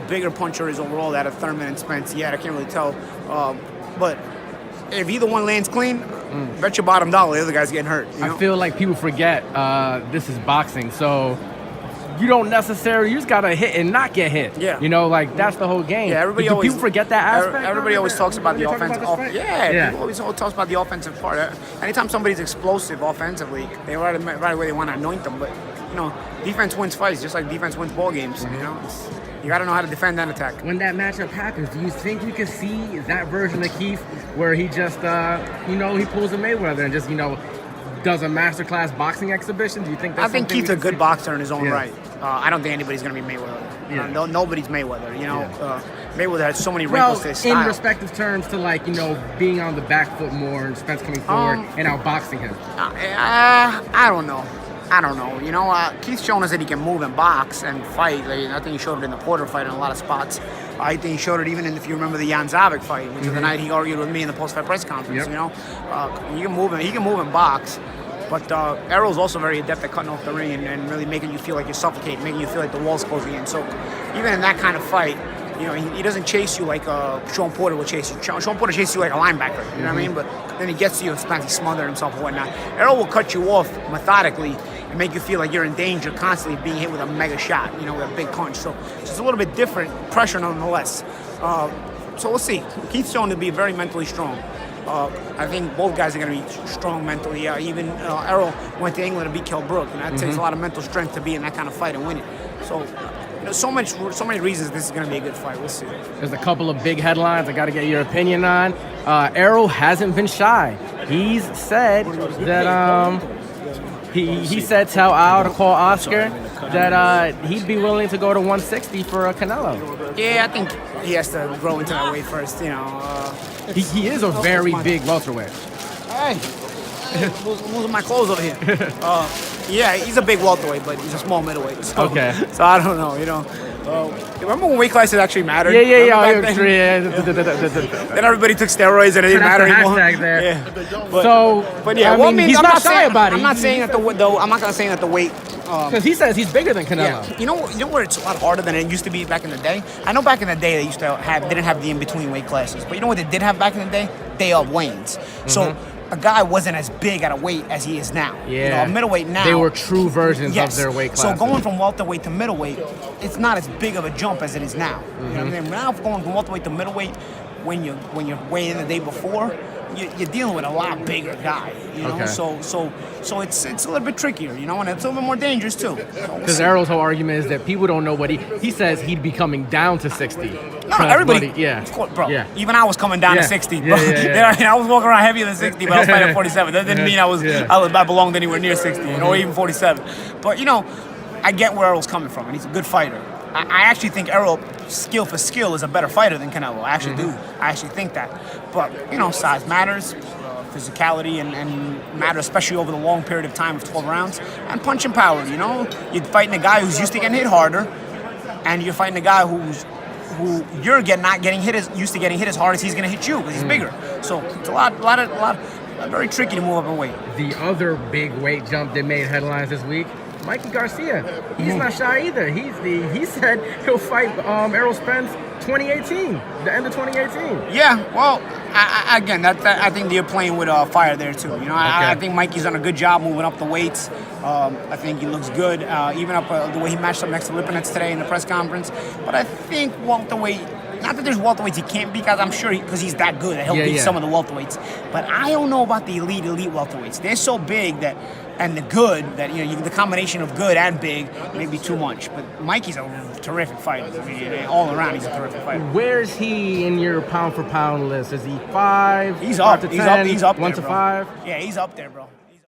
bigger puncher is overall that of Thurman and Spence yet. I can't really tell. But if either one lands clean, bet your bottom dollar the other guy's getting hurt. I feel like people forget this is boxing, so you don't necessarily, you just gotta hit and not get hit. Yeah. That's the whole game. Yeah, people forget that aspect? Everybody always talks about the offensive. Yeah. People always talks about the offensive part. Anytime somebody's explosive offensively, they right away they want to anoint them. But defense wins fights, just like defense wins ball games. You got to know how to defend and attack. When that matchup happens, do you think we could see that version of Keith where he just, he pulls a Mayweather and just, does a masterclass boxing exhibition? Do you think that's I think Keith's a good boxer in his own right. I don't think anybody's going to be Mayweather. Yeah. Nobody's Mayweather. Mayweather has so many wrinkles to his style. In respective terms to being on the back foot more and Spence coming forward and outboxing him. I don't know. Keith's shown us that he can move and box and fight. I think he showed it in the Porter fight in a lot of spots. I think he showed it even if you remember the Jan Zavic fight, which was the night he argued with me in the post-fight press conference. Yep. He can move and box. But Errol's also very adept at cutting off the ring and really making you feel like you're suffocating, making you feel like the wall's closing in. So even in that kind of fight, he doesn't chase you like Sean Porter would chase you. Sean Porter chases you like a linebacker, you know what I mean? But then he gets to you and Spence, he smothers himself and whatnot. Errol will cut you off methodically and make you feel like you're in danger constantly being hit with a mega shot, with a big punch. So it's a little bit different pressure nonetheless. So we'll see. Keith's shown to be very mentally strong. I think both guys are going to be strong mentally. Even Errol went to England to beat Kell Brook, and that takes a lot of mental strength to be in that kind of fight and win it. So, so many reasons this is going to be a good fight. We'll see. There's a couple of big headlines I got to get your opinion on. Errol hasn't been shy. He's said that he said tell Al to call Oscar that he'd be willing to go to 160 for Canelo. Yeah, I think he has to grow into that weight first. He is a very big welterweight. Hey, losing my clothes over here. Yeah, he's a big welterweight, but he's a small middleweight. So, okay. So I don't know. Remember when weight classes actually mattered? Yeah. Then everybody took steroids and it didn't matter anymore. There. Yeah. But he's not shy about it. I'm not saying that I'm not gonna say that the weight. Because he says he's bigger than Canelo. Yeah. You know where it's a lot harder than it used to be back in the day? I know back in the day they didn't have the in-between weight classes. But you know what they did have back in the day? Day of weigh-ins. So a guy wasn't as big at a weight as he is now. Yeah. A middleweight now. They were true versions of their weight classes. So going from welterweight to middleweight, it's not as big of a jump as it is now. You know what I mean? Now going from welterweight to middleweight, when you're weighing in the day before, you're dealing with a lot bigger guy. Okay. So it's a little bit trickier, and it's a little bit more dangerous too. Because Errol's whole argument is that people don't know what he says he'd be coming down to 60. No, everybody. Of course, bro. Yeah. Even I was coming down to 60. Bro. Yeah. I was walking around heavier than 60, but I was fighting at 47. That didn't mean I belonged anywhere near 60, or even 47. But I get where Errol's coming from, and he's a good fighter. I actually think Errol, skill for skill, is a better fighter than Canelo. I actually do. I actually think that. But, size matters, physicality and matter, especially over the long period of time of 12 rounds. And punching power, You're fighting a guy who's used to getting hit harder, and you're fighting a guy who you're not getting hit used to getting hit as hard as he's going to hit you because he's bigger. So it's a lot very tricky to move up in weight. The other big weight jump that made headlines this week, Mikey Garcia. He's not shy either. He said he'll fight Errol Spence 2018, the end of 2018. Yeah, well, I think they're playing with fire there too. I think Mikey's done a good job moving up the weights. I think he looks good, even up the way he matched up next to Lipinets today in the press conference. But I think welterweight. Not that there's welterweights he can't beat, because I'm sure because he's that good that he'll beat some of the welterweights. But I don't know about the elite welterweights. They're so big and the good that the combination of good and big may be too much. But Mikey's a terrific fighter. I mean, all around he's a terrific fighter. Where's he in your pound for pound list? Is he 5? He's up. 5 to 10, He's up 1 there, to bro. 5? Yeah, he's up there, bro.